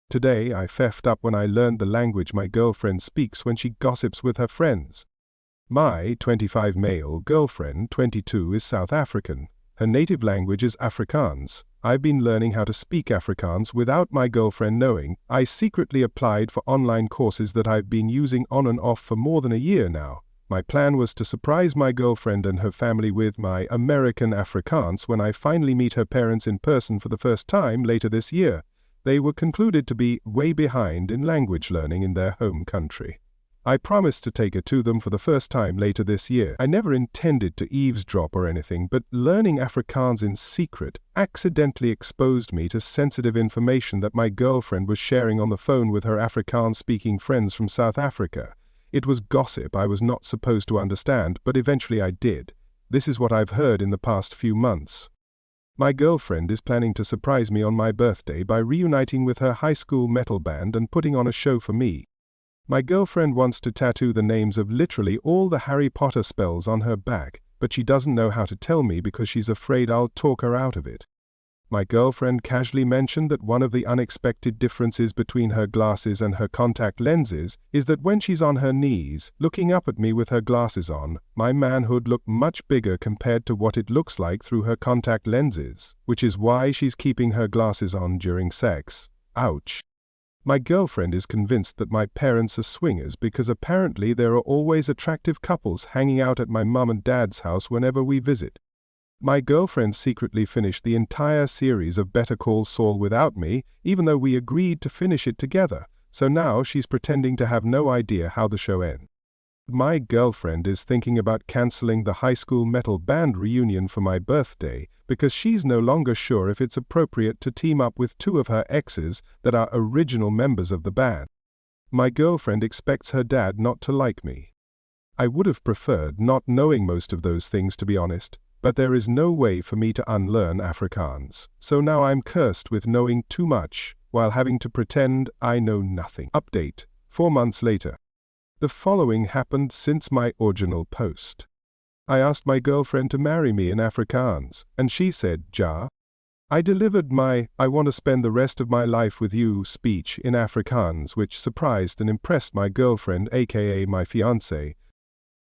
Today I feffed up when I learned the language my girlfriend speaks when she gossips with her friends. My 25 male girlfriend, 22, is South African. Her native language is Afrikaans. I've been learning how to speak Afrikaans without my girlfriend knowing. I secretly applied for online courses that I've been using on and off for more than a year now. My plan was to surprise my girlfriend and her family with my American Afrikaans when I finally meet her parents in person for the first time later this year. They were concluded to be way behind in language learning in their home country. I promised to take it to them for the first time later this year. I never intended to eavesdrop or anything, but learning Afrikaans in secret accidentally exposed me to sensitive information that my girlfriend was sharing on the phone with her Afrikaans-speaking friends from South Africa. It was gossip I was not supposed to understand, but eventually I did. This is what I've heard in the past few months. My girlfriend is planning to surprise me on my birthday by reuniting with her high school metal band and putting on a show for me. My girlfriend wants to tattoo the names of literally all the Harry Potter spells on her back, but she doesn't know how to tell me because she's afraid I'll talk her out of it. My girlfriend casually mentioned that one of the unexpected differences between her glasses and her contact lenses is that when she's on her knees, looking up at me with her glasses on, my manhood looks much bigger compared to what it looks like through her contact lenses, which is why she's keeping her glasses on during sex. Ouch. My girlfriend is convinced that my parents are swingers because apparently there are always attractive couples hanging out at my mum and dad's house whenever we visit. My girlfriend secretly finished the entire series of Better Call Saul without me, even though we agreed to finish it together, so now she's pretending to have no idea how the show ends. My girlfriend is thinking about canceling the high school metal band reunion for my birthday because she's no longer sure if it's appropriate to team up with two of her exes that are original members of the band. My girlfriend expects her dad not to like me. I would have preferred not knowing most of those things, to be honest, but there is no way for me to unlearn Afrikaans, so now I'm cursed with knowing too much while having to pretend I know nothing. Update: 4 months later. The following happened since my original post. I asked my girlfriend to marry me in Afrikaans, and she said, "Ja." I delivered my "I want to spend the rest of my life with you" speech in Afrikaans, which surprised and impressed my girlfriend, aka my fiancée.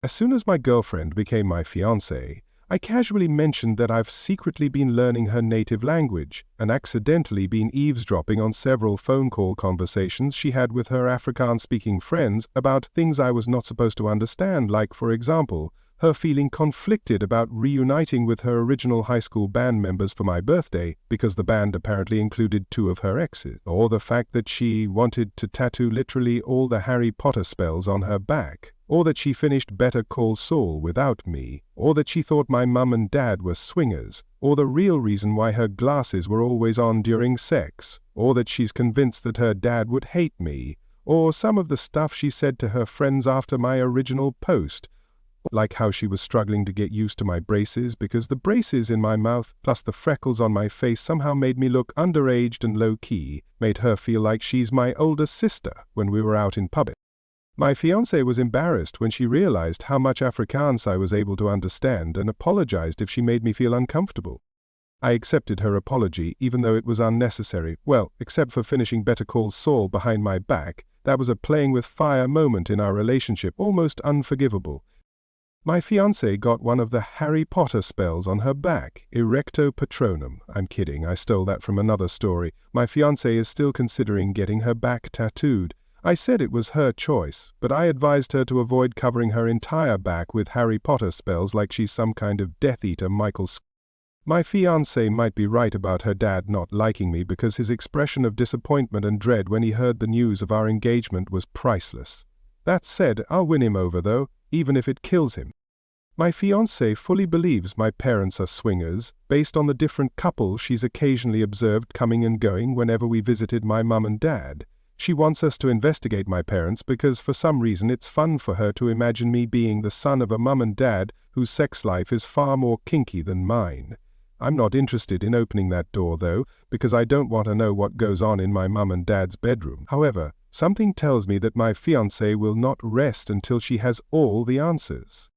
As soon as my girlfriend became my fiancée, I casually mentioned that I've secretly been learning her native language and accidentally been eavesdropping on several phone call conversations she had with her Afrikaans-speaking friends about things I was not supposed to understand, like, for example, her feeling conflicted about reuniting with her original high school band members for my birthday because the band apparently included two of her exes, or the fact that she wanted to tattoo literally all the Harry Potter spells on her back, or that she finished Better Call Saul without me, or that she thought my mum and dad were swingers, or the real reason why her glasses were always on during sex, or that she's convinced that her dad would hate me, or some of the stuff she said to her friends after my original post, like how she was struggling to get used to my braces because the braces in my mouth plus the freckles on my face somehow made me look underaged and low-key, made her feel like she's my older sister when we were out in public. My fiancée was embarrassed when she realized how much Afrikaans I was able to understand and apologized if she made me feel uncomfortable. I accepted her apology even though it was unnecessary, well, except for finishing Better Call Saul behind my back. That was a playing with fire moment in our relationship, almost unforgivable. My fiancée got one of the Harry Potter spells on her back, Erecto Patronum. I'm kidding, I stole that from another story. My fiancée is still considering getting her back tattooed. I said it was her choice, but I advised her to avoid covering her entire back with Harry Potter spells like she's some kind of Death Eater Michael. My fiancé might be right about her dad not liking me because his expression of disappointment and dread when he heard the news of our engagement was priceless. That said, I'll win him over though, even if it kills him. My fiancée fully believes my parents are swingers, based on the different couples she's occasionally observed coming and going whenever we visited my mum and dad. She wants us to investigate my parents because for some reason it's fun for her to imagine me being the son of a mum and dad whose sex life is far more kinky than mine. I'm not interested in opening that door though, because I don't want to know what goes on in my mum and dad's bedroom. However, something tells me that my fiancée will not rest until she has all the answers.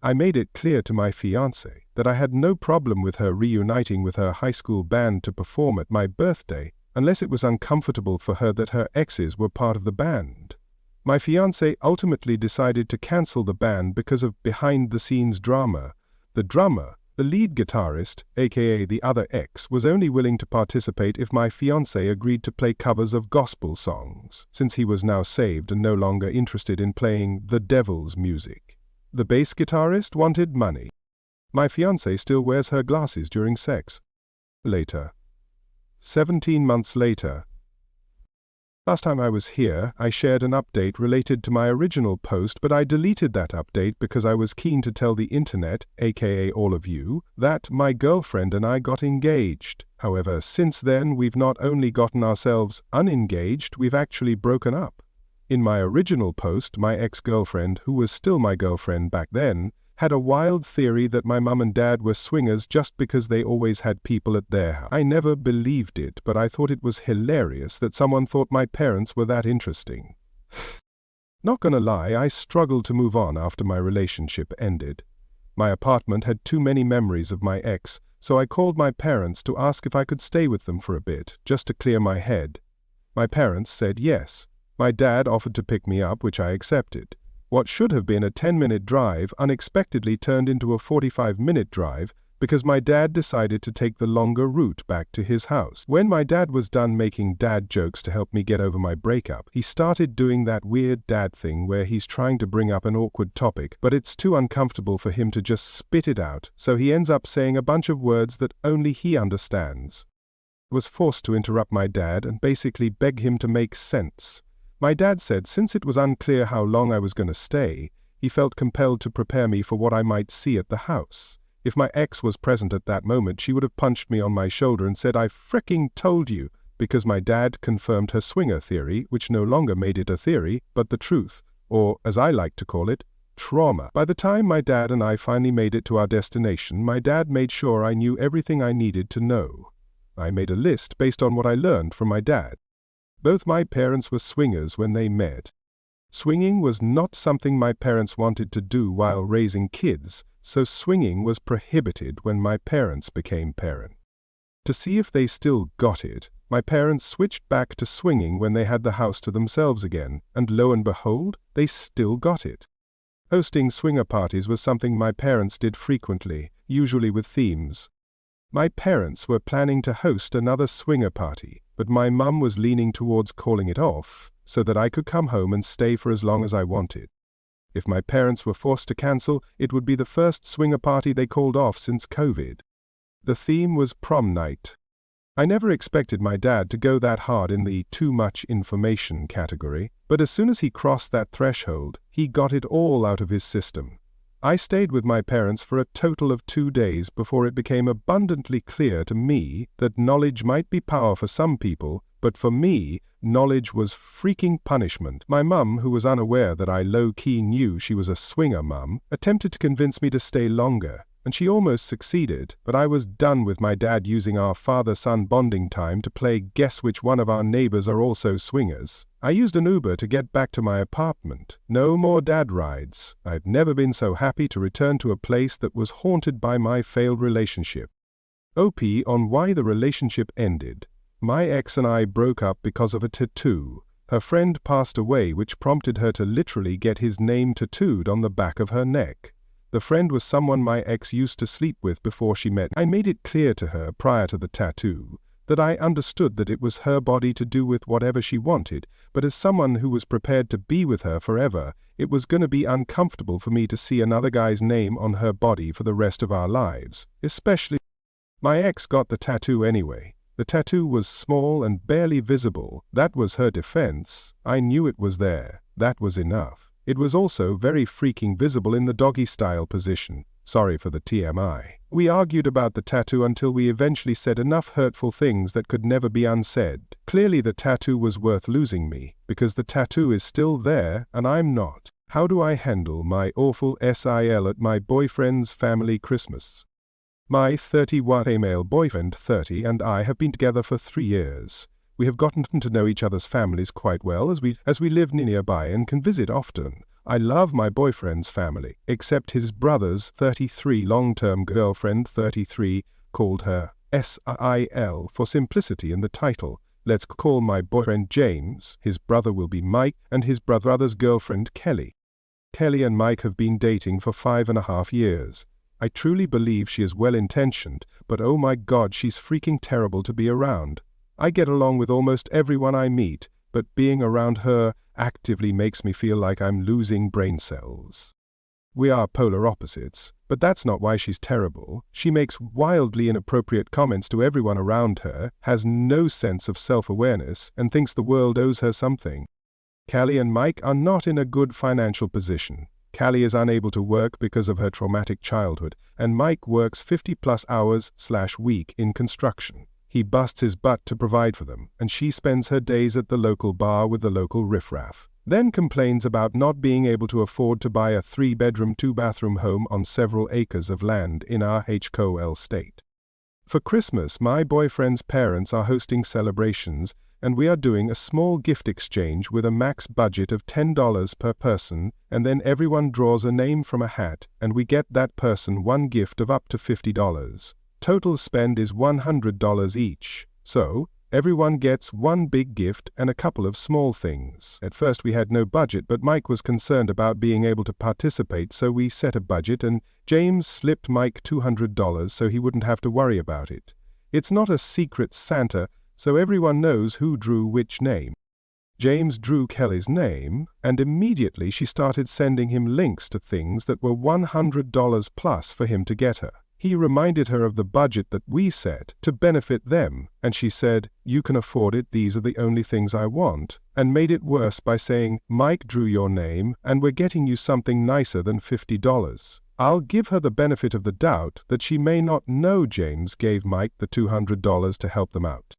I made it clear to my fiancée that I had no problem with her reuniting with her high school band to perform at my birthday. unless it was uncomfortable for her that her exes were part of the band. My fiancé ultimately decided to cancel the band because of behind-the-scenes drama. The drummer, the lead guitarist, aka the other ex, was only willing to participate if my fiancé agreed to play covers of gospel songs, since he was now saved and no longer interested in playing the devil's music. The bass guitarist wanted money. My fiancé still wears her glasses during sex. Later. 17 months later. Last time I was here, I shared an update related to my original post, but I deleted that update because I was keen to tell the internet, aka all of you, that my girlfriend and I got engaged. However, since then we've not only gotten ourselves unengaged, we've actually broken up. In my original post, my ex-girlfriend, who was still my girlfriend back then, had a wild theory that my mum and dad were swingers just because they always had people at their house. I never believed it, but I thought it was hilarious that someone thought my parents were that interesting. Not gonna lie, I struggled to move on after my relationship ended. My apartment had too many memories of my ex, so I called my parents to ask if I could stay with them for a bit, just to clear my head. My parents said yes. My dad offered to pick me up, which I accepted. What should have been a 10-minute drive unexpectedly turned into a 45-minute drive because my dad decided to take the longer route back to his house. When my dad was done making dad jokes to help me get over my breakup, he started doing that weird dad thing where he's trying to bring up an awkward topic, but it's too uncomfortable for him to just spit it out, so he ends up saying a bunch of words that only he understands. I was forced to interrupt my dad and basically beg him to make sense. My dad said since it was unclear how long I was going to stay, he felt compelled to prepare me for what I might see at the house. If my ex was present at that moment, she would have punched me on my shoulder and said, "I fricking told you," because my dad confirmed her swinger theory, which no longer made it a theory, but the truth, or, as I like to call it, trauma. By the time my dad and I finally made it to our destination, my dad made sure I knew everything I needed to know. I made a list based on what I learned from my dad. Both my parents were swingers when they met. Swinging was not something my parents wanted to do while raising kids, so swinging was prohibited when my parents became parents. To see if they still got it, my parents switched back to swinging when they had the house to themselves again, and lo and behold, they still got it. Hosting swinger parties was something my parents did frequently, usually with themes. My parents were planning to host another swinger party, but my mum was leaning towards calling it off so that I could come home and stay for as long as I wanted. If my parents were forced to cancel, it would be the first swinger party they called off since COVID. The theme was prom night. I never expected my dad to go that hard in the too much information category, but as soon as he crossed that threshold, he got it all out of his system. I stayed with my parents for a total of 2 days before it became abundantly clear to me that knowledge might be power for some people, but for me, knowledge was freaking punishment. My mum, who was unaware that I low-key knew she was a swinger mum, attempted to convince me to stay longer, and she almost succeeded, but I was done with my dad using our father-son bonding time to play guess which one of our neighbors are also swingers. I used an Uber to get back to my apartment. No more dad rides. I've never been so happy to return to a place that was haunted by my failed relationship. OP on why the relationship ended. My ex and I broke up because of a tattoo. Her friend passed away, which prompted her to literally get his name tattooed on the back of her neck. The friend was someone my ex used to sleep with before she met. I made it clear to her prior to the tattoo that I understood that it was her body to do with whatever she wanted, but as someone who was prepared to be with her forever, it was going to be uncomfortable for me to see another guy's name on her body for the rest of our lives, especially. My ex got the tattoo anyway. The tattoo was small and barely visible. That was her defense. I knew it was there. That was enough. It was also very freaking visible in the doggy-style position. Sorry for the TMI. We argued about the tattoo until we eventually said enough hurtful things that could never be unsaid. Clearly the tattoo was worth losing me, because the tattoo is still there and I'm not. How do I handle my awful SIL at my boyfriend's family Christmas? My 31 female boyfriend, 30, and I have been together for 3 years. We have gotten to know each other's families quite well as we live nearby and can visit often. I love my boyfriend's family, except his brother's 33 long-term girlfriend, 33, called her SIL for simplicity in the title, Let's call my boyfriend James, his brother will be Mike, and his brother's girlfriend Kelly. Kelly and Mike have been dating for 5.5 years. I truly believe she is well-intentioned, but oh my God, she's freaking terrible to be around. I get along with almost everyone I meet, but being around her actively makes me feel like I'm losing brain cells. We are polar opposites, but that's not why she's terrible. She makes wildly inappropriate comments to everyone around her, has no sense of self-awareness, and thinks the world owes her something. Kelly and Mike are not in a good financial position. Kelly is unable to work because of her traumatic childhood, and Mike works 50+ hours/week in construction. He busts his butt to provide for them, and she spends her days at the local bar with the local riffraff. Then complains about not being able to afford to buy a 3-bedroom, 2-bathroom home on several acres of land in our HCOL state. For Christmas, my boyfriend's parents are hosting celebrations, and we are doing a small gift exchange with a max budget of $10 per person, and then everyone draws a name from a hat, and we get that person one gift of up to $50. Total spend is $100 each, so everyone gets one big gift and a couple of small things. At first we had no budget, but Mike was concerned about being able to participate, so we set a budget, and James slipped Mike $200 so he wouldn't have to worry about it. It's not a secret Santa, so everyone knows who drew which name. James drew Kelly's name, and immediately she started sending him links to things that were $100 plus for him to get her. He reminded her of the budget that we set to benefit them, and she said, "You can afford it, these are the only things I want," and made it worse by saying, "Mike drew your name, and we're getting you something nicer than $50. I'll give her the benefit of the doubt that she may not know James gave Mike the $200 to help them out.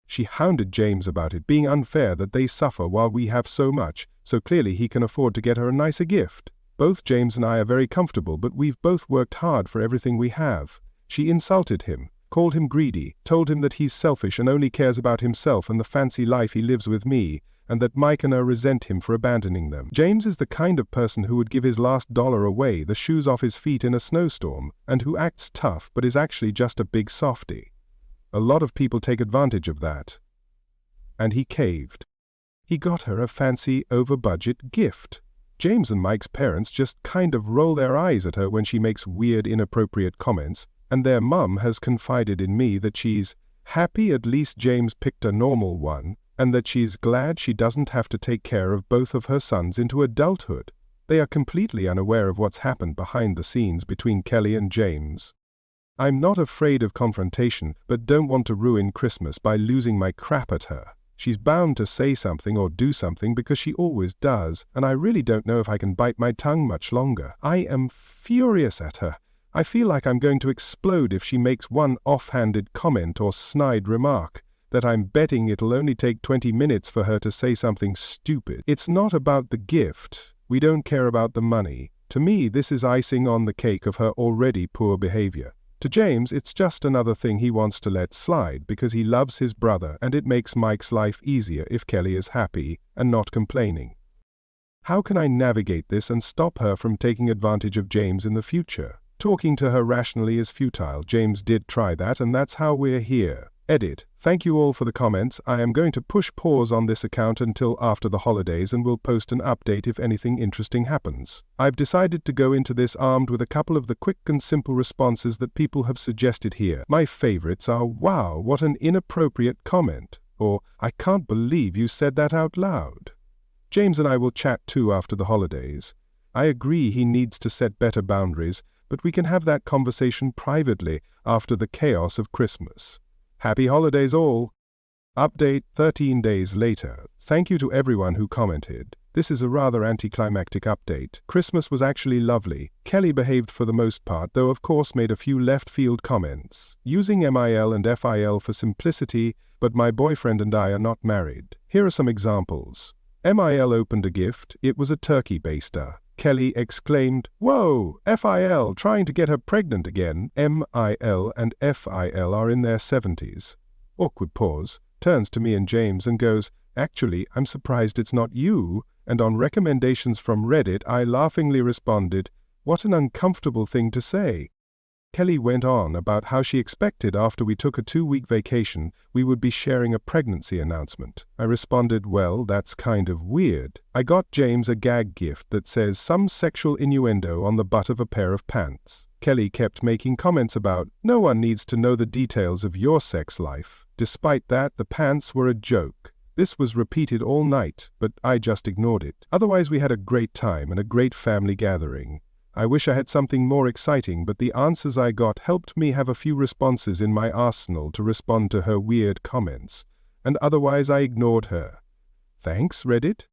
She hounded James about it being unfair that they suffer while we have so much, so clearly he can afford to get her a nicer gift. Both James and I are very comfortable, but we've both worked hard for everything we have." She insulted him, called him greedy, told him that he's selfish and only cares about himself and the fancy life he lives with me, and that Mike and her resent him for abandoning them. James is the kind of person who would give his last dollar away, the shoes off his feet in a snowstorm, and who acts tough but is actually just a big softie. A lot of people take advantage of that. And he caved. He got her a fancy, over-budget gift. James and Mike's parents just kind of roll their eyes at her when she makes weird, inappropriate comments, and their mum has confided in me that she's happy at least James picked a normal one, and that she's glad she doesn't have to take care of both of her sons into adulthood. They are completely unaware of what's happened behind the scenes between Kelly and James. I'm not afraid of confrontation, but don't want to ruin Christmas by losing my crap at her. She's bound to say something or do something because she always does, and I really don't know if I can bite my tongue much longer. I am furious at her. I feel like I'm going to explode if she makes one offhanded comment or snide remark, that I'm betting it'll only take 20 minutes for her to say something stupid. It's not about the gift. We don't care about the money. To me, this is icing on the cake of her already poor behavior. To James, it's just another thing he wants to let slide because he loves his brother, and it makes Mike's life easier if Kelly is happy and not complaining. How can I navigate this and stop her from taking advantage of James in the future? Talking to her rationally is futile. James did try that, and that's how we're here. Edit. Thank you all for the comments. I am going to push pause on this account until after the holidays and will post an update if anything interesting happens. I've decided to go into this armed with a couple of the quick and simple responses that people have suggested here. My favorites are, "Wow, what an inappropriate comment," or "I can't believe you said that out loud." James and I will chat too after the holidays. I agree he needs to set better boundaries, but we can have that conversation privately after the chaos of Christmas. Happy holidays all! Update 13 days later. Thank you to everyone who commented. This is a rather anticlimactic update. Christmas was actually lovely. Kelly behaved for the most part, though of course made a few left-field comments. Using MIL and FIL for simplicity, but my boyfriend and I are not married. Here are some examples. MIL opened a gift. It was a turkey baster. Kelly exclaimed, "Whoa, FIL, trying to get her pregnant again." MIL and FIL are in their 70s. Awkward pause, turns to me and James and goes, "Actually, I'm surprised it's not you," and on recommendations from Reddit I laughingly responded, "What an uncomfortable thing to say." Kelly went on about how she expected after we took a 2-week vacation, we would be sharing a pregnancy announcement. I responded, well, that's kind of weird. I got James a gag gift that says some sexual innuendo on the butt of a pair of pants. Kelly kept making comments about, no one needs to know the details of your sex life. Despite that, the pants were a joke. This was repeated all night, but I just ignored it. Otherwise, we had a great time and a great family gathering. I wish I had something more exciting, but the answers I got helped me have a few responses in my arsenal to respond to her weird comments, and otherwise I ignored her. Thanks, Reddit.